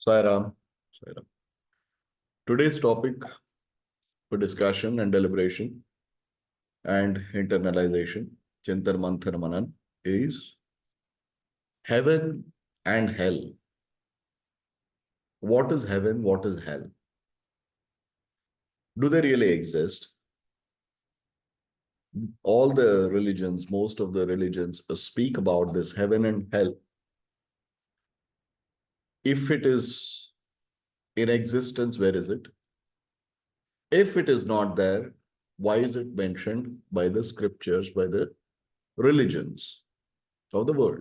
Sairam. Sairam. Today's topic for discussion and deliberation and internalization, Chintan Manthan Manan, is heaven and hell. What is heaven? What is hell? Do they really exist? All the religions, most of the religions speak about this heaven and hell. If it is in existence, where is it? If it is not there, why is it mentioned by the scriptures, by the religions of the world?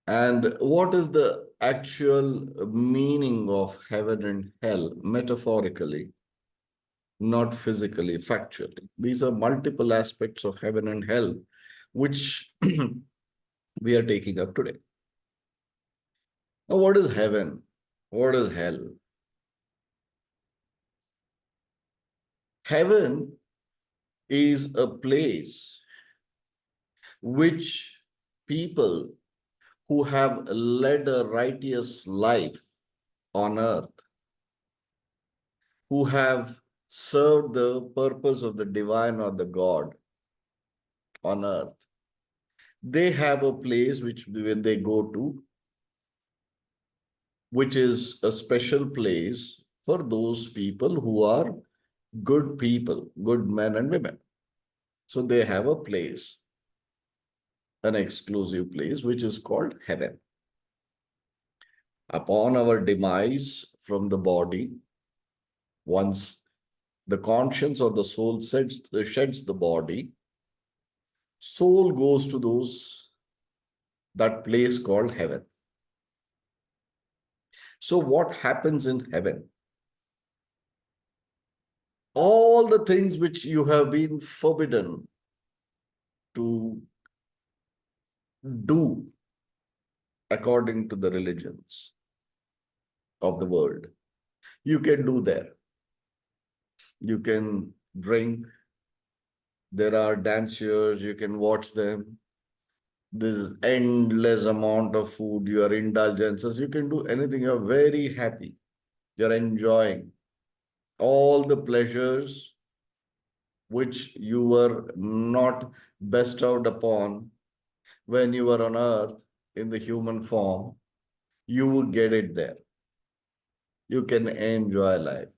And what is the actual meaning of heaven and hell, metaphorically, not physically, factually? These are multiple aspects of heaven and hell, which we are taking up today. Now, what is heaven? What is hell? Heaven is a place which people who have led a righteous life on earth, who have served the purpose of the divine or the God on earth, they have a place which when they go to, which is a special place for those people who are good people, good men and women. So they have a place, an exclusive place, which is called heaven. Upon our demise from the body, once the conscience or the soul sheds the body, soul goes to that place called heaven. So what happens in heaven? All the things which you have been forbidden to do according to the religions of the world, you can do there. You can drink. There are dancers, you can watch them. This endless amount of food, your indulgences, you can do anything. You're very happy. You're enjoying all the pleasures which you were not bestowed upon when you were on earth in the human form. You will get it there. You can enjoy life.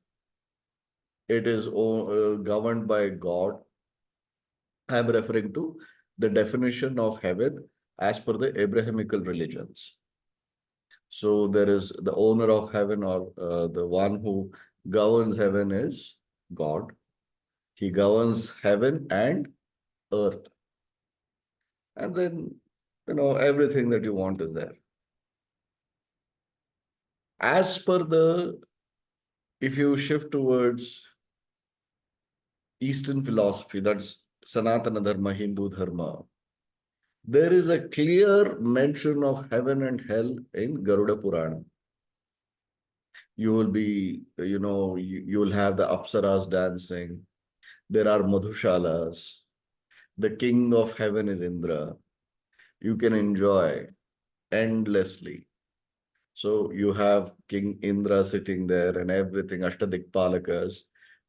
It is governed by God. I am referring to the definition of heaven as per the Abrahamical religions. So there is the owner of heaven, or the one who governs heaven, is God. He governs heaven and earth. And then, everything that you want is there. As per if you shift towards Eastern philosophy, that's Sanatana Dharma, Hindu Dharma, there is a clear mention of heaven and hell in Garuda Purana. You will be, you will have the Apsaras dancing. There are Madhushalas. The king of heaven is Indra. You can enjoy endlessly. So you have King Indra sitting there and everything, Ashtadikpalakas,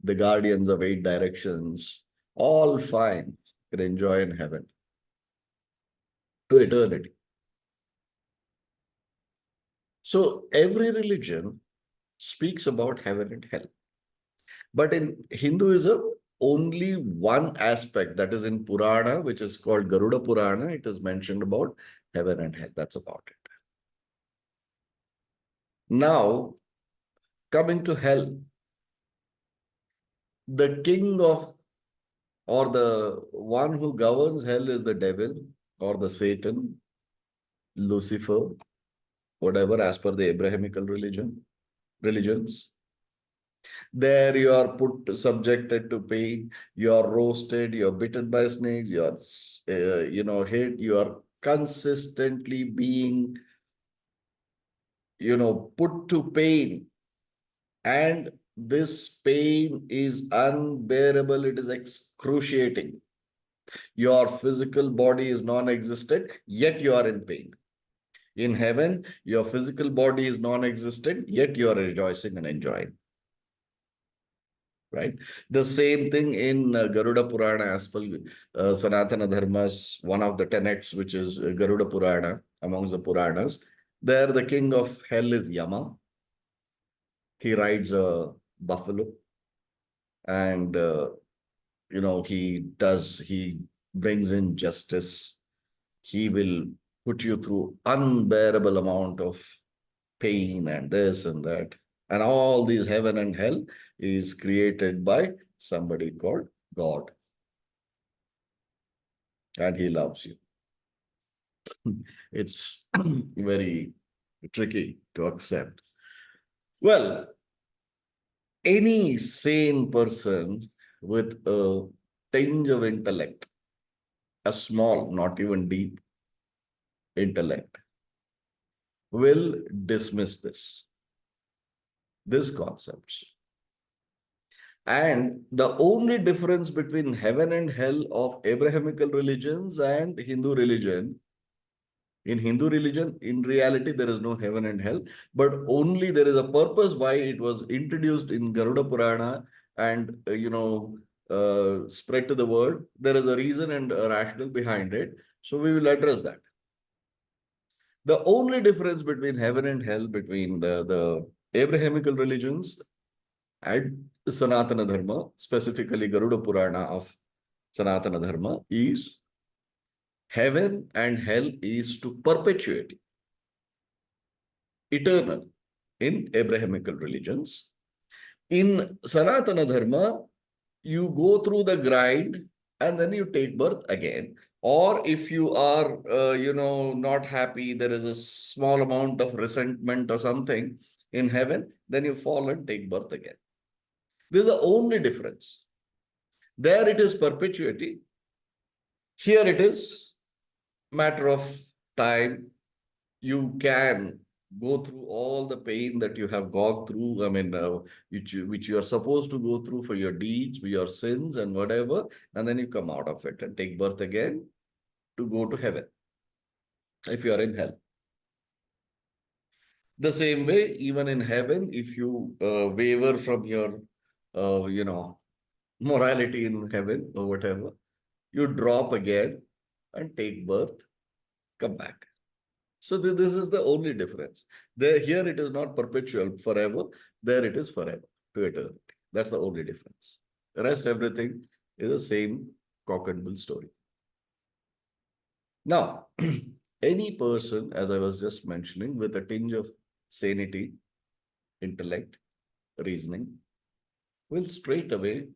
the guardians of 8 directions, all fine. You can enjoy in heaven to eternity. So every religion speaks about heaven and hell. But in Hinduism, only one aspect, that is in Purana, which is called Garuda Purana, it is mentioned about heaven and hell. That's about it. Now, coming to hell, the king of, or the one who governs hell, is the devil or the Satan, Lucifer, whatever, as per the Abrahamical religions. There you are subjected to pain, you are roasted, you are bitten by snakes, you are, hit, you are consistently being, put to pain. And this pain is unbearable, it is excruciating. Your physical body is non-existent, yet you are in pain. In heaven, your physical body is non-existent, yet you are rejoicing and enjoying. Right? The same thing in Garuda Purana, as per Sanatana Dharma's one of the tenets, which is Garuda Purana amongst the Puranas. There, the king of hell is Yama. He rides a buffalo, and he brings in justice. He will put you through unbearable amount of pain and this and that. And all these heaven and hell is created by somebody called God. And he loves you. It's very tricky to accept. Well, any sane person with a tinge of intellect, a small, not even deep intellect, will dismiss this concepts. And the only difference between heaven and hell of Abrahamical religions and Hindu religion, in Hindu religion, in reality, there is no heaven and hell, but only there is a purpose why it was introduced in Garuda Purana and, spread to the world. There is a reason and a rationale behind it. So we will address that. The only difference between heaven and hell between the Abrahamical religions and Sanatana Dharma, specifically Garuda Purana of Sanatana Dharma, is heaven and hell is to perpetuate, eternal in Abrahamical religions. In Sanatana Dharma, you go through the grind and then you take birth again. Or if you are, not happy, there is a small amount of resentment or something in heaven, then you fall and take birth again. This is the only difference. There it is perpetuity. Here it is matter of time. You can go through all the pain that you have gone through. I mean, which you are supposed to go through for your deeds, for your sins and whatever, and then you come out of it and take birth again to go to heaven if you are in hell. The same way, even in heaven, if you waver from your, morality in heaven or whatever, you drop again and take birth, come back. So this is the only difference. There, here it is not perpetual forever. There it is forever to eternity. That's the only difference. The rest, everything is the same cock and bull story. Now, any person, as I was just mentioning, with a tinge of sanity, intellect, reasoning, will straight away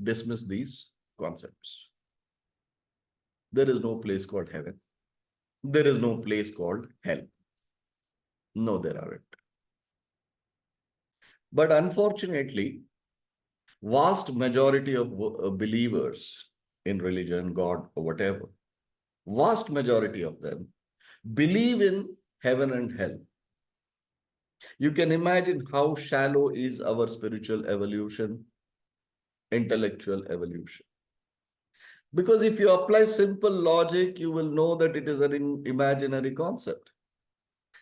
dismiss these concepts. There is no place called heaven. There is no place called hell. No, there aren't. But unfortunately, vast majority of believers in religion, God, or whatever, vast majority of them believe in heaven and hell. You can imagine how shallow is our spiritual evolution, intellectual evolution. Because if you apply simple logic, you will know that it is an imaginary concept.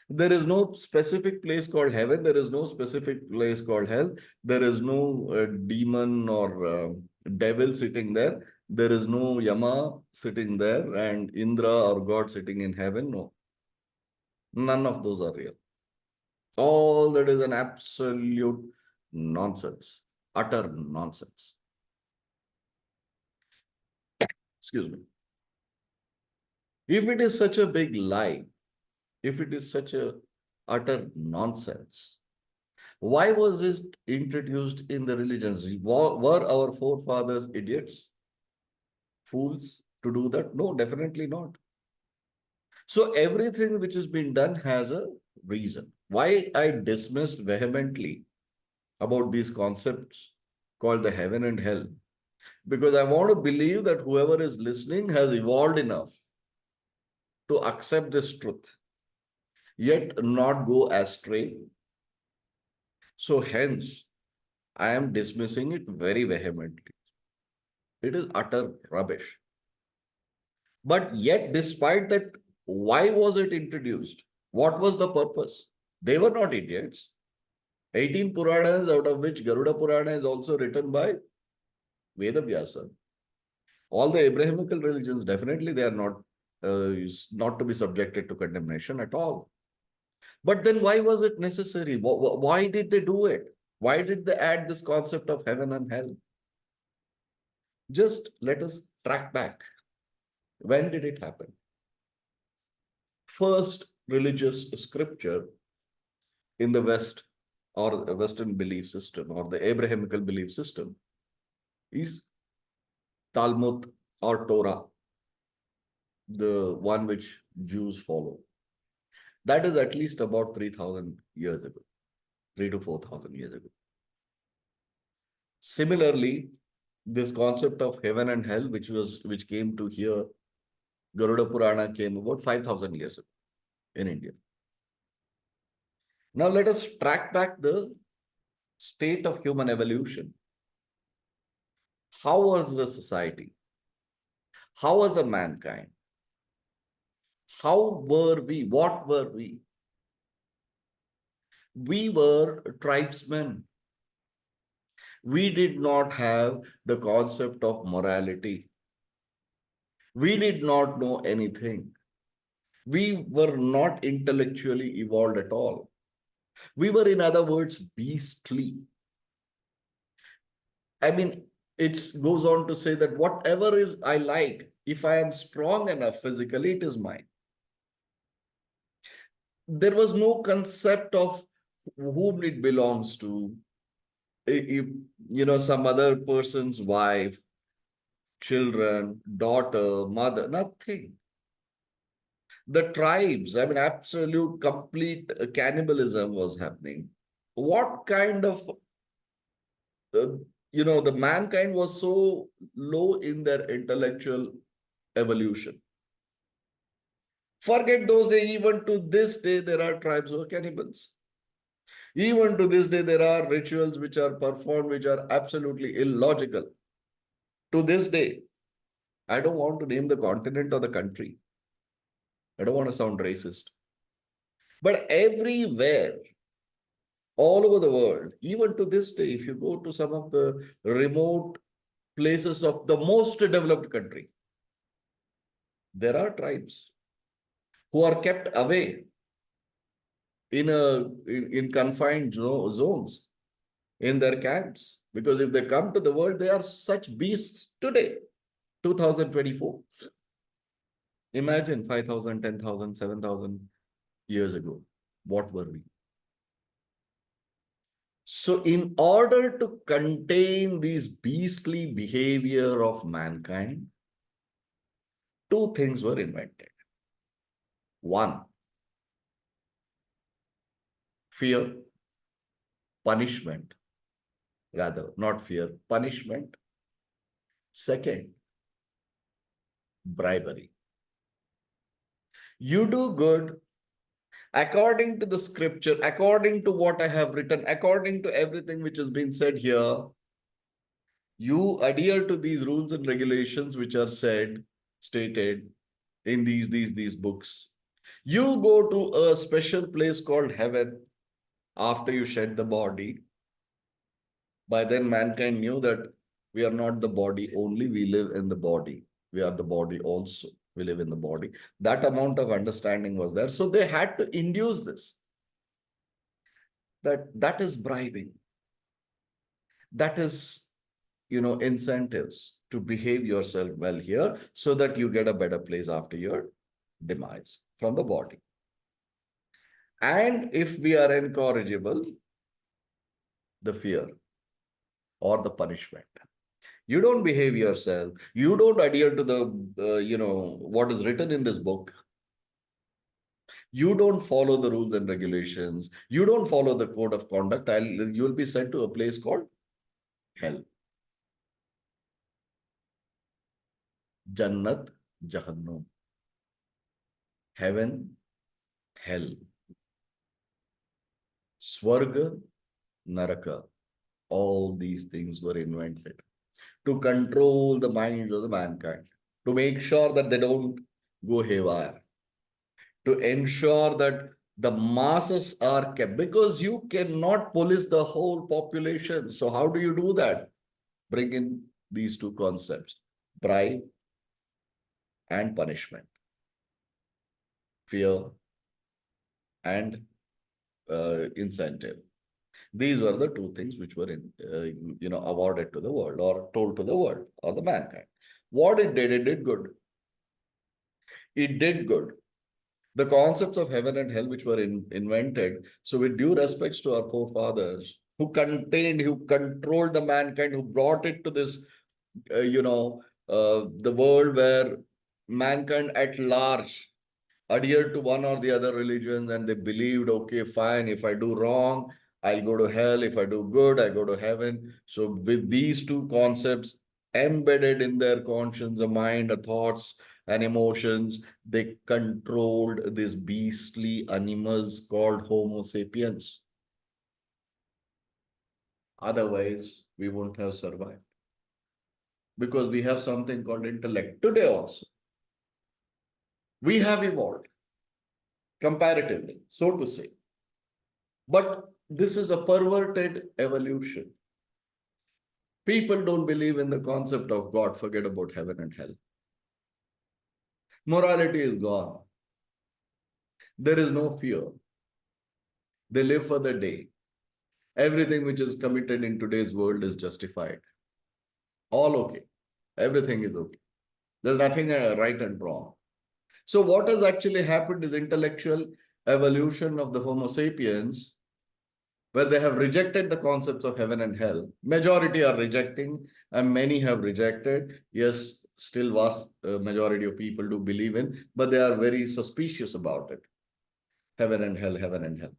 There is no specific place called heaven. There is no specific place called hell. There is no demon or devil sitting there. There is no Yama sitting there and Indra or God sitting in heaven. No. None of those are real. All that is an absolute nonsense, utter nonsense. Excuse me. If it is such a big lie, if it is such a utter nonsense, why was it introduced in the religions? Were our forefathers idiots, fools to do that? No, definitely not. So everything which has been done has a reason. Why I dismissed vehemently about these concepts called the heaven and hell? Because I want to believe that whoever is listening has evolved enough to accept this truth, yet not go astray. So hence, I am dismissing it very vehemently. It is utter rubbish. But yet, despite that Why was it introduced? What was the purpose? They were not idiots. 18 Puranas, out of which Garuda Purana is also written by Vedavyasa. All the Abrahamical religions, definitely they are not to be subjected to condemnation at all. But then why was it necessary? Why did they do it? Why did they add this concept of heaven and hell? Just let us track back. When did it happen? First religious scripture in the West, or the Western belief system, or the Abrahamical belief system, is Talmud or Torah, the one which Jews follow. That is at least about 3,000 years ago, 3 to 4,000 years ago. Similarly, this concept of heaven and hell, which came to here, Garuda Purana came about 5,000 years ago in India. Now let us track back the state of human evolution. How was the society? How was the mankind? How were we? What were we? We were tribesmen. We did not have the concept of morality. We did not know anything. We were not intellectually evolved at all. We were, in other words, beastly. I mean, it goes on to say that whatever is I like, if I am strong enough physically, it is mine. There was no concept of whom it belongs to, if, some other person's wife, children, daughter, mother, nothing. The tribes, I mean, absolute complete cannibalism was happening. What kind of, the mankind was so low in their intellectual evolution. Forget those days, even to this day, there are tribes who are cannibals. Even to this day, there are rituals which are performed, which are absolutely illogical. To this day, I don't want to name the continent or the country. I don't want to sound racist. But everywhere, all over the world, even to this day, if you go to some of the remote places of the most developed country, there are tribes who are kept away in confined zones in their camps, because if they come to the world, they are such beasts today, 2024. Imagine 5,000, 10,000, 7,000 years ago. What were we? So in order to contain this beastly behavior of mankind, two things were invented. One, fear, punishment, rather, not fear, punishment. Second, bribery. You do good according to the scripture, according to what I have written, according to everything which has been said here. You adhere to these rules and regulations which are stated in these books. You go to a special place called heaven after you shed the body. By then, mankind knew that we are not the body only, we live in the body. We are the body also. We live in the body. That amount of understanding was there. So they had to induce this. That is bribing. That is, incentives to behave yourself well here so that you get a better place after your demise from the body. And if we are incorrigible, the fear or the punishment. You don't behave yourself. You don't adhere to the, what is written in this book. You don't follow the rules and regulations. You don't follow the code of conduct. You'll be sent to a place called hell. Jannat, Jahannam. Heaven, hell. Swarga, Naraka. All these things were invented to control the minds of the mankind, to make sure that they don't go haywire. to ensure that the masses are kept, because you cannot police the whole population. So how do you do that? Bring in these two concepts: bribe and punishment, fear and incentive. These were the two things which were awarded to the world, or told to the world or the mankind. What it did good. It did good. The concepts of heaven and hell which were invented. So with due respects to our forefathers, who controlled the mankind, who brought it to this, the world where mankind at large adhered to one or the other religions, and they believed, okay, fine, if I do wrong, I'll go to hell. If I do good, I go to heaven. So with these two concepts embedded in their conscience, the mind, the thoughts and emotions, they controlled these beastly animals called Homo sapiens. Otherwise, we wouldn't have survived. Because we have something called intellect. Today also, we have evolved comparatively, so to say. But this is a perverted evolution. People don't believe in the concept of God, forget about heaven and hell. Morality is gone. There is no fear. They live for the day. Everything which is committed in today's world is justified. All okay. Everything is okay. There's nothing right and wrong. So what has actually happened is intellectual evolution of the Homo sapiens, where they have rejected the concepts of heaven and hell. Majority are rejecting, and many have rejected. Yes, still vast majority of people do believe in, but they are very suspicious about it. Heaven and hell, heaven and hell.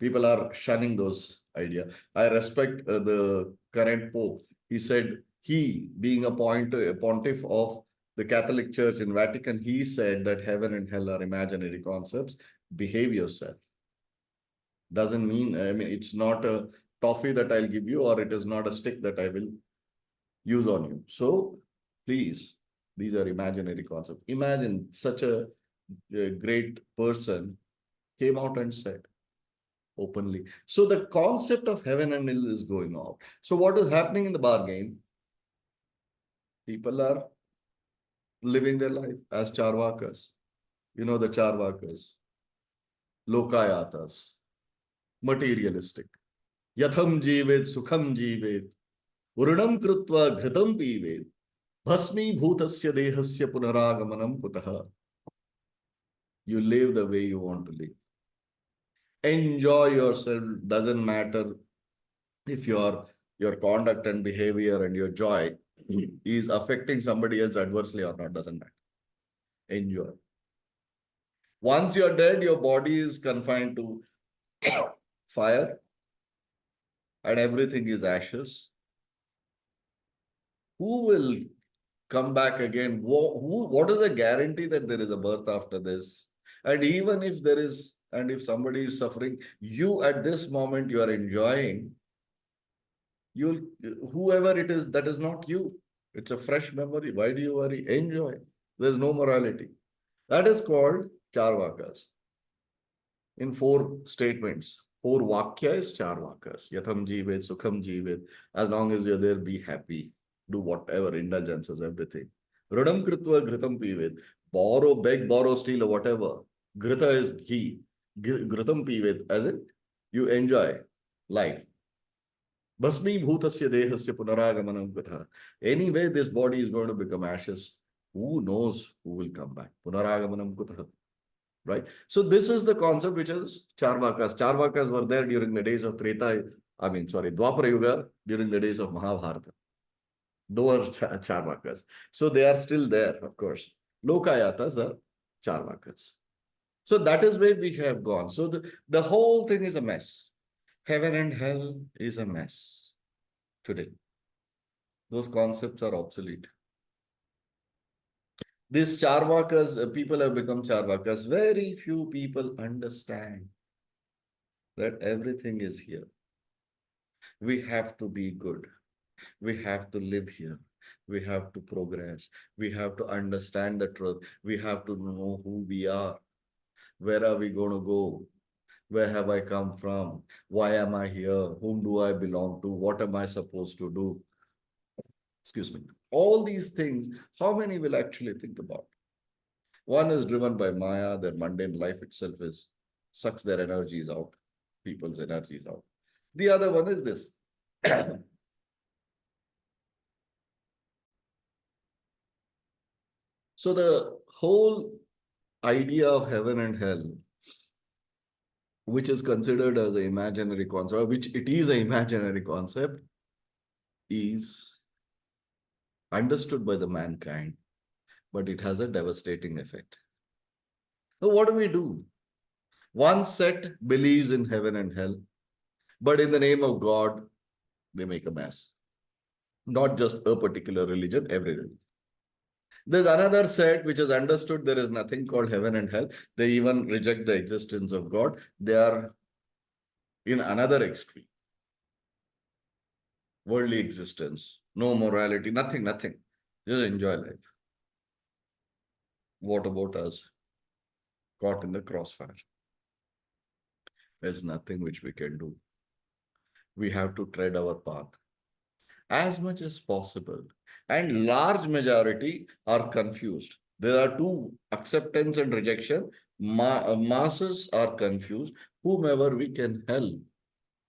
People are shunning those ideas. I respect the current Pope. He said, he being a pontiff of the Catholic Church in Vatican, he said that heaven and hell are imaginary concepts. Behave yourself. Doesn't mean, I mean, it's not a toffee that I'll give you, or it is not a stick that I will use on you. So please, these are imaginary concepts. Imagine such a great person came out and said openly. So the concept of heaven and hell is going out. So what is happening in the bargain? People are living their life as charvakas. You know the charvakas, lokayatas, materialistic. Yatham jivet, sukham jivet, urinam krutva ghritam pivet, bhasmi bhutasya dehasya punaragamanam kutaha. You live the way you want to live. Enjoy yourself. Doesn't matter if your conduct and behavior and your joy is affecting somebody else adversely or not. Doesn't matter. Enjoy. Once you're dead, your body is confined to fire and everything is ashes. Who will come back again? What is the guarantee that there is a birth after this? And even if there is, and if somebody is suffering, you at this moment you are enjoying, you'll, whoever it is, that is not you. It's a fresh memory. Why do you worry? Enjoy. There's no morality. That is called charvakas. In four statements. Four vakya is charvakas. Yatham jivet, sukham jivet. As long as you're there, be happy. Do whatever, indulgences, everything. Radam kritva ghritam pivet. Borrow, beg, borrow, steal, or whatever. Ghrita is ghee. Ghritam pivet, as it, you enjoy life. Bhasmi bhutasya dehasya punaragamanam katha. Anyway, this body is going to become ashes. Who knows who will come back? Punaragamanam kutha. Right? So this is the concept which is Charvakas. Charvakas were there during the days of Dwapara Yuga, during the days of Mahabharata. Those are Charvakas. So they are still there, of course. Lokayatas are Charvakas. So that is where we have gone. So the whole thing is a mess. Heaven and hell is a mess today. Those concepts are obsolete. These charvakas, people have become charvakas. Very few people understand that everything is here. We have to be good. We have to live here. We have to progress. We have to understand the truth. We have to know who we are. Where are we going to go? Where have I come from? Why am I here? Whom do I belong to? What am I supposed to do? Excuse me. All these things, how many will actually think about? One is driven by Maya, their mundane life itself is sucks their energies out, people's energies out. The other one is this. So the whole idea of heaven and hell, which is considered as an imaginary concept, which it is an imaginary concept, is understood by the mankind, but it has a devastating effect. So what do we do? One set believes in heaven and hell, but in the name of God, they make a mess. Not just a particular religion, every religion. There's another set which has understood there is nothing called heaven and hell. They even reject the existence of God. They are in another extreme. Worldly existence, no morality, nothing, nothing. Just enjoy life. What about us? Caught in the crossfire. There's nothing which we can do. We have to tread our path as much as possible. And large majority are confused. There are two, acceptance and rejection. Masses are confused. Whomever we can help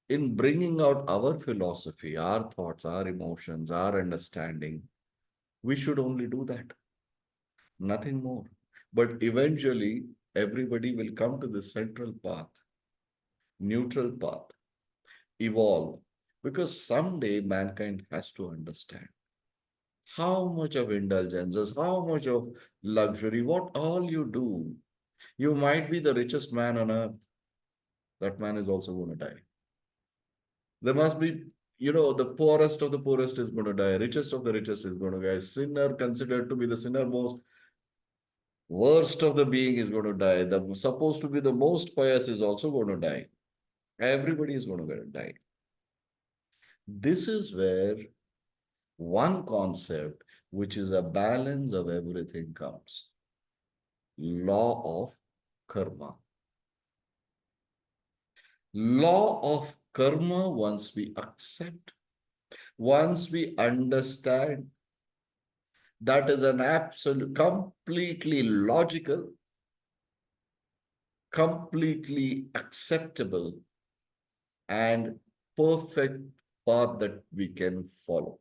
in bringing out our philosophy, our thoughts, our emotions, our understanding, we should only do that. Nothing more. But eventually, everybody will come to the central path, neutral path, evolve. Because someday mankind has to understand how much of indulgences, how much of luxury, what all you do. You might be the richest man on earth. That man is also going to die. There must be, the poorest of the poorest is going to die. Richest of the richest is going to die. Sinner considered to be the sinner most worst of the being is going to die. The supposed to be the most pious is also going to die. Everybody is going to die. This is where one concept, which is a balance of everything, comes. Law of karma. Law of karma, once we accept, once we understand, that is an absolute, completely logical, completely acceptable, and perfect path that we can follow.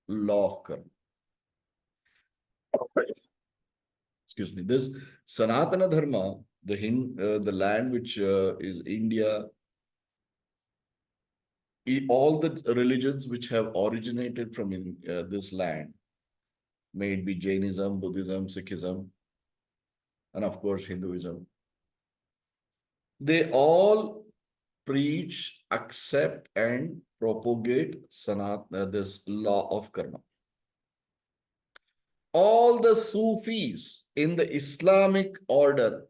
Law of karma. Excuse me. This Sanatana Dharma, the land which is India, all the religions which have originated from this land, may it be Jainism, Buddhism, Sikhism, and of course Hinduism, they all preach, accept, and propagate this law of karma. All the Sufis in the Islamic order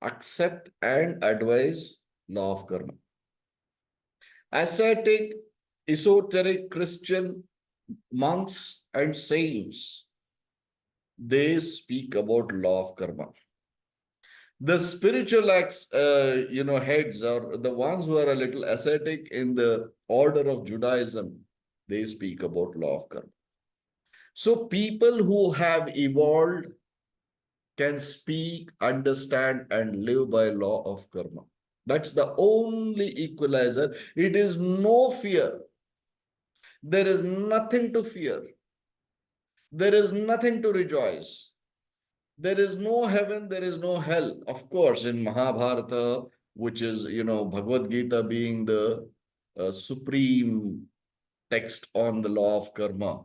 accept and advise law of karma. Ascetic, esoteric Christian monks and saints, they speak about law of karma. The spiritual heads, or the ones who are a little ascetic in the order of Judaism, they speak about law of karma. So people who have evolved can speak, understand, and live by law of karma. That's the only equalizer. It is no fear. There is nothing to fear. There is nothing to rejoice. There is no heaven, there is no hell. Of course, in Mahabharata, which is, Bhagavad Gita being the supreme text on the law of karma,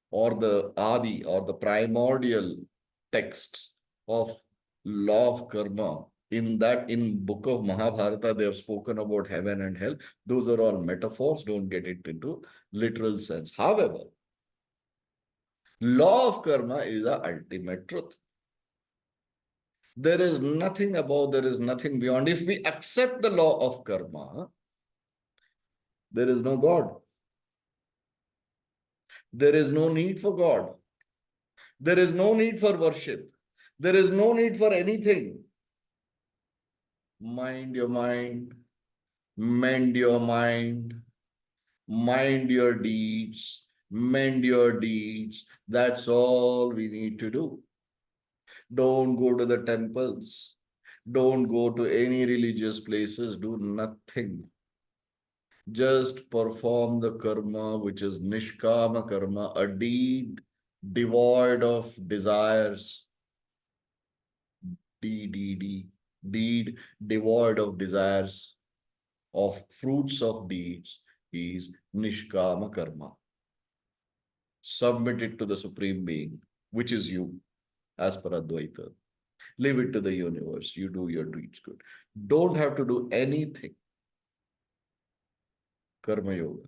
or the Adi, or the primordial text of law of karma. In book of Mahabharata, they have spoken about heaven and hell. Those are all metaphors. Don't get it into literal sense. However, law of karma is the ultimate truth. There is nothing above, there is nothing beyond. If we accept the law of karma, there is no God. There is no need for God. There is no need for worship. There is no need for anything. Mind your mind, mend your mind your deeds, mend your deeds. That's all we need to do. Don't go to the temples. Don't go to any religious places. Do nothing. Just perform the karma, which is nishkama karma, a deed devoid of desires. Deed devoid of desires, of fruits of deeds, is nishkama karma. Submit it to the Supreme Being, which is you, as per Advaita. Leave it to the universe. You do your deeds good. Don't have to do anything. Karma yoga.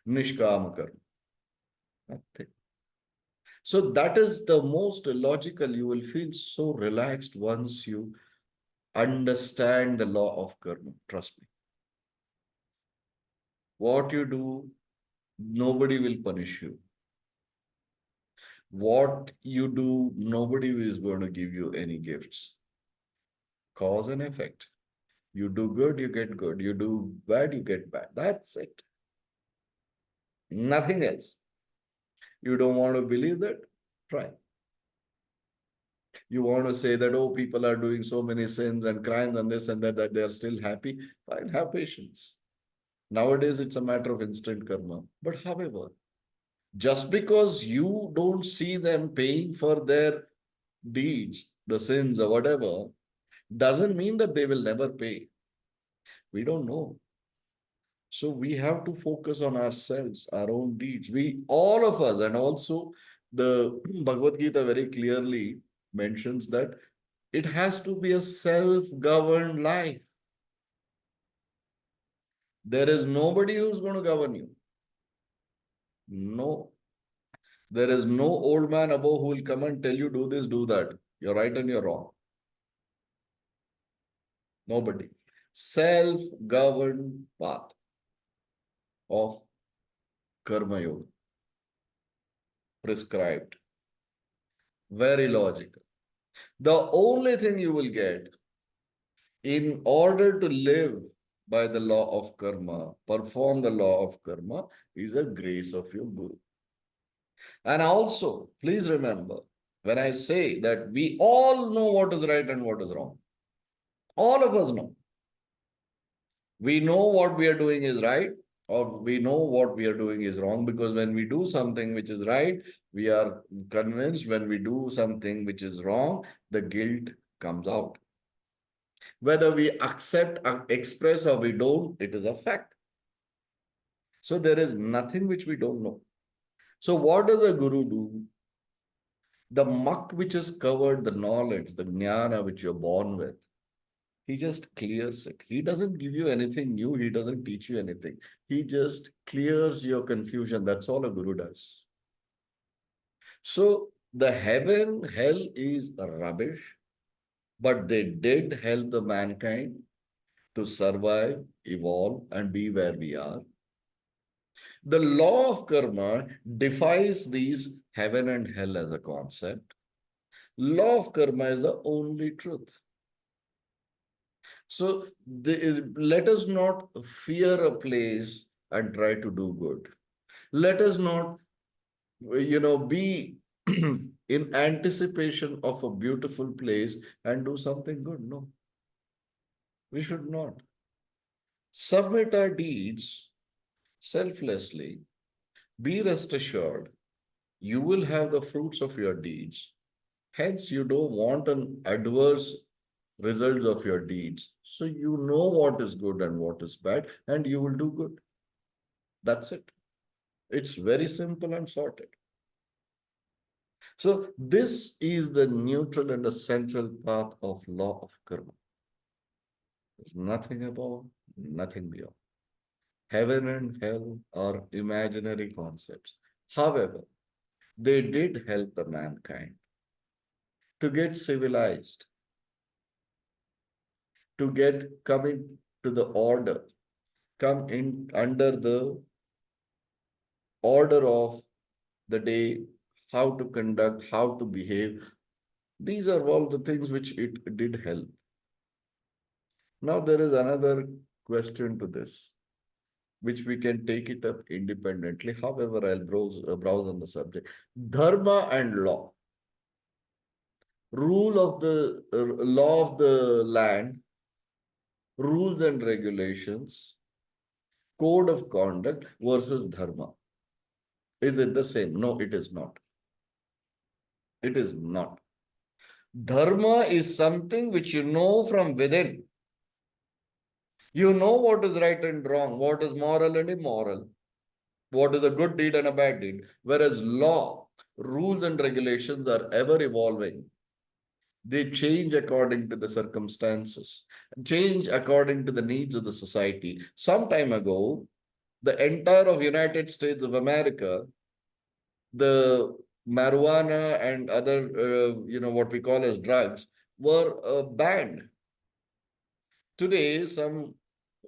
Nishkama karma. Nothing. So that is the most logical. You will feel so relaxed once you understand the law of karma. Trust me. What you do, nobody will punish you. What you do, nobody is going to give you any gifts. Cause and effect. You do good, you get good. You do bad, you get bad. That's it. Nothing else. You don't want to believe that? Try. You want to say that, oh, people are doing so many sins and crimes and this and that they are still happy. Fine, have patience. Nowadays, it's a matter of instant karma. But however, just because you don't see them paying for their deeds, the sins or whatever, doesn't mean that they will never pay. We don't know. So we have to focus on ourselves, our own deeds. We, all of us, and also the Bhagavad Gita very clearly mentions that it has to be a self-governed life. There is nobody who's going to govern you. No. There is no old man above who will come and tell you, do this, do that. You're right and you're wrong. Nobody. Self-governed path of Karma Yoga. Prescribed. Very logical. The only thing you will get in order to live by the law of karma, perform the law of karma, is a grace of your Guru. And also, please remember, when I say that we all know what is right and what is wrong, all of us know. We know what we are doing is right, or we know what we are doing is wrong, because when we do something which is right, we are convinced. When we do something which is wrong, the guilt comes out. Whether we accept, express, or we don't, it is a fact. So there is nothing which we don't know. So what does a guru do? The muck which has covered the knowledge, the jnana which you're born with, he just clears it. He doesn't give you anything new. He doesn't teach you anything. He just clears your confusion. That's all a guru does. So the heaven, hell is rubbish, but they did help the mankind to survive, evolve, and be where we are. The law of karma defies these heaven and hell as a concept. Law of karma is the only truth. So let us not fear a place and try to do good. Let us not, be in anticipation of a beautiful place and do something good. No, we should not. Submit our deeds selflessly. Be rest assured, you will have the fruits of your deeds. Hence, you don't want an adverse results of your deeds. So you know what is good and what is bad, and you will do good. That's it. It's very simple and sorted. So this is the neutral and the central path of law of karma. There's nothing above, nothing beyond. Heaven and hell are imaginary concepts. However, they did help the mankind to get civilized, to get coming to the order, come in under the order of the day, how to conduct, how to behave. These are all the things which it did help. Now there is another question to this, which we can take it up independently. However, I'll browse on the subject. Dharma and law. Rule of the law of the land, rules and regulations, code of conduct versus dharma. Is it the same? No, it is not. It is not. Dharma is something which you know from within. You know what is right and wrong, what is moral and immoral, what is a good deed and a bad deed. Whereas law, rules and regulations are ever evolving. They change according to the circumstances, change according to the needs of the society. Some time ago, the entire of United States of America, the marijuana and other, what we call as drugs, were banned. Today, some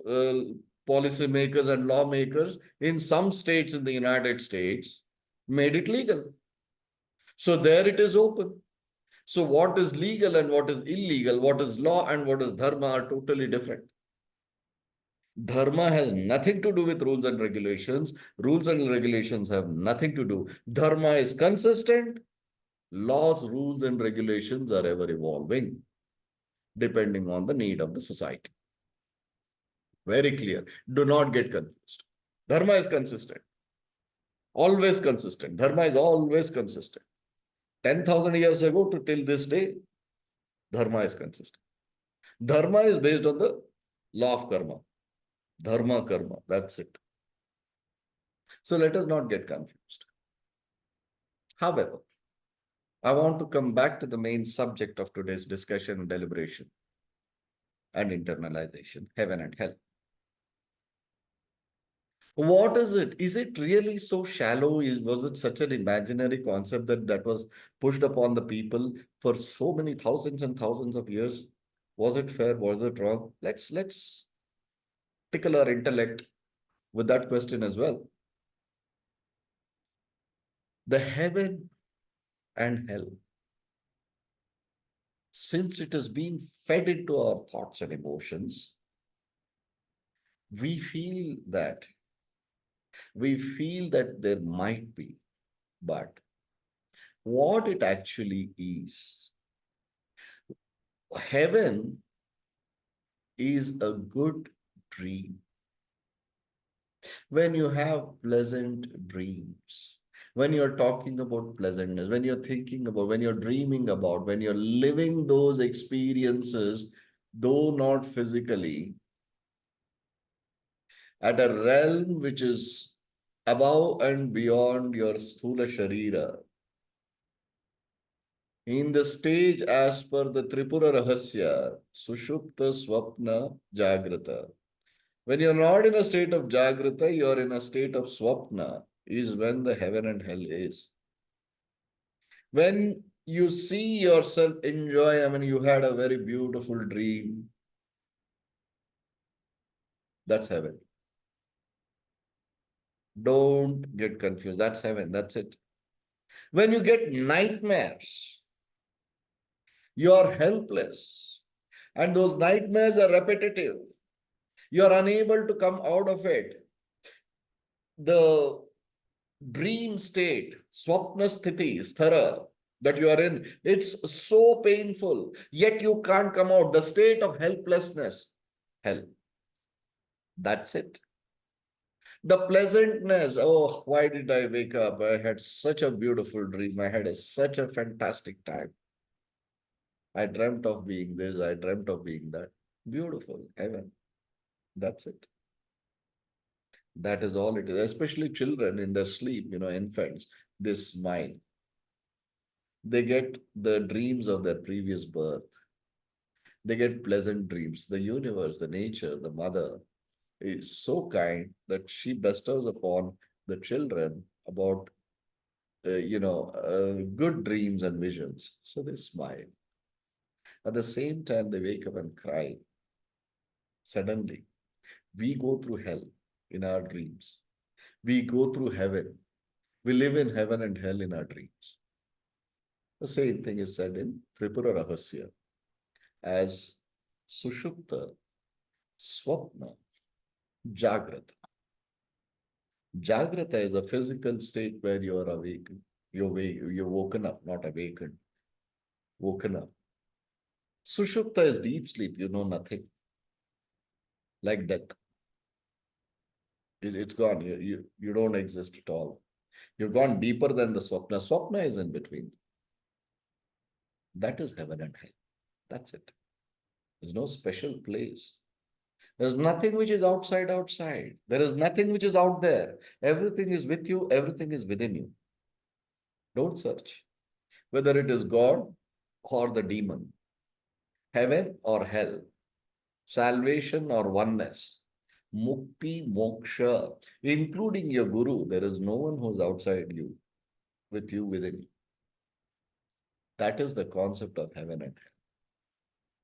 uh, policymakers and lawmakers in some states in the United States made it legal. So there it is open. So what is legal and what is illegal, what is law and what is dharma are totally different. Dharma has nothing to do with rules and regulations. Rules and regulations have nothing to do. Dharma is consistent. Laws, rules, and regulations are ever evolving depending on the need of the society. Very clear. Do not get confused. Dharma is consistent. Always consistent. Dharma is always consistent. 10,000 years ago to till this day, dharma is consistent. Dharma is based on the law of karma. Dharma, karma. That's it. So let us not get confused. However, I want to come back to the main subject of today's discussion and deliberation and internalization, heaven and hell. What is it? Is it really so shallow? Was it such an imaginary concept that was pushed upon the people for so many thousands and thousands of years? Was it fair? Was it wrong? Let's tickle our intellect with that question as well. The heaven and hell, since it has been fed into our thoughts and emotions, we feel that there might be, but what it actually is, heaven is a good dream. When you have pleasant dreams, when you're talking about pleasantness, when you're thinking about, when you're dreaming about, when you're living those experiences, though not physically, at a realm which is above and beyond your sthula sharira, in the stage as per the Tripura Rahasya, Sushupta Swapna Jagrata. When you're not in a state of Jagrata, you're in a state of Swapna, is when the heaven and hell is. When you see yourself enjoy, I mean, you had a very beautiful dream, that's heaven. Don't get confused. That's heaven. That's it. When you get nightmares, you're helpless. And those nightmares are repetitive. You're unable to come out of it. The dream state, swapna sthiti, sthara, that you are in, it's so painful, yet you can't come out. The state of helplessness, hell. That's it. The pleasantness, oh, why did I wake up? I had such a beautiful dream. I had such a fantastic time. I dreamt of being this, I dreamt of being that. Beautiful, heaven. That's it. That is all it is. Especially children in their sleep, infants, they smile. They get the dreams of their previous birth. They get pleasant dreams. The universe, the nature, the mother is so kind that she bestows upon the children about, good dreams and visions. So they smile. At the same time, they wake up and cry. Suddenly, we go through hell in our dreams. We go through heaven. We live in heaven and hell in our dreams. The same thing is said in Tripura Rahasya as Sushupta, Swapna, Jagrata. Jagrata is a physical state where you are awakened. You're woken up, not awakened. Woken up. Sushupta is deep sleep. You know nothing, like death. It's gone. You don't exist at all. You've gone deeper than the swapna. Swapna is in between. That is heaven and hell. That's it. There's no special place. There's nothing which is outside. There is nothing which is out there. Everything is with you, everything is within you. Don't search. Whether it is God or the demon, heaven or hell, salvation or oneness, mukti, moksha, including your guru, there is no one who's outside you, with you, within you. That is the concept of heaven and hell.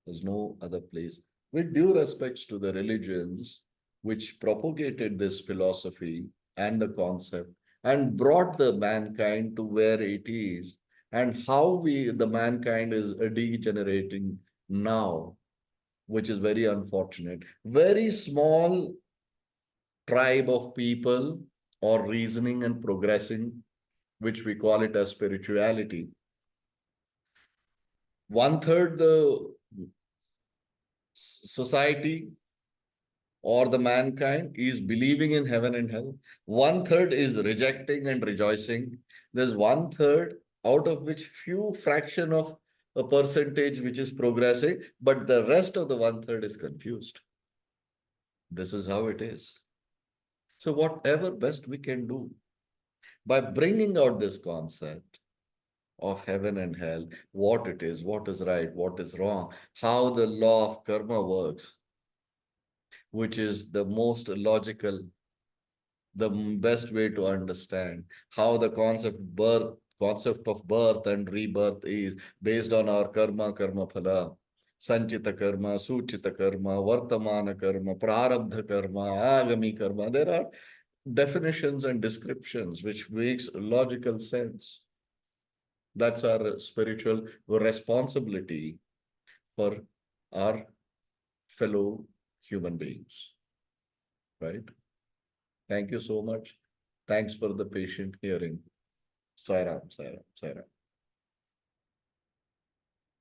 There's no other place. With due respects to the religions which propagated this philosophy and the concept and brought the mankind to where it is, and how the mankind is degenerating now, which is very unfortunate. Very small tribe of people or reasoning and progressing, which we call it as spirituality. One third the society or the mankind is believing in heaven and hell. One third is rejecting and rejoicing. There's one third out of which few fraction of a percentage which is progressing, but the rest of the one third is confused. This is how it is. So whatever best we can do by bringing out this concept of heaven and hell, what it is, what is right, what is wrong, how the law of karma works, which is the most logical, the best way to understand how the concept of birth and rebirth is based on our karma, karma phala, sanchita karma, suchita karma, vartamana karma, prarabdha karma, agami karma. There are definitions and descriptions which makes logical sense. That's our spiritual responsibility for our fellow human beings, right? Thank you so much. Thanks for the patient hearing. Sai Ram, Sai Ram, Sai Ram.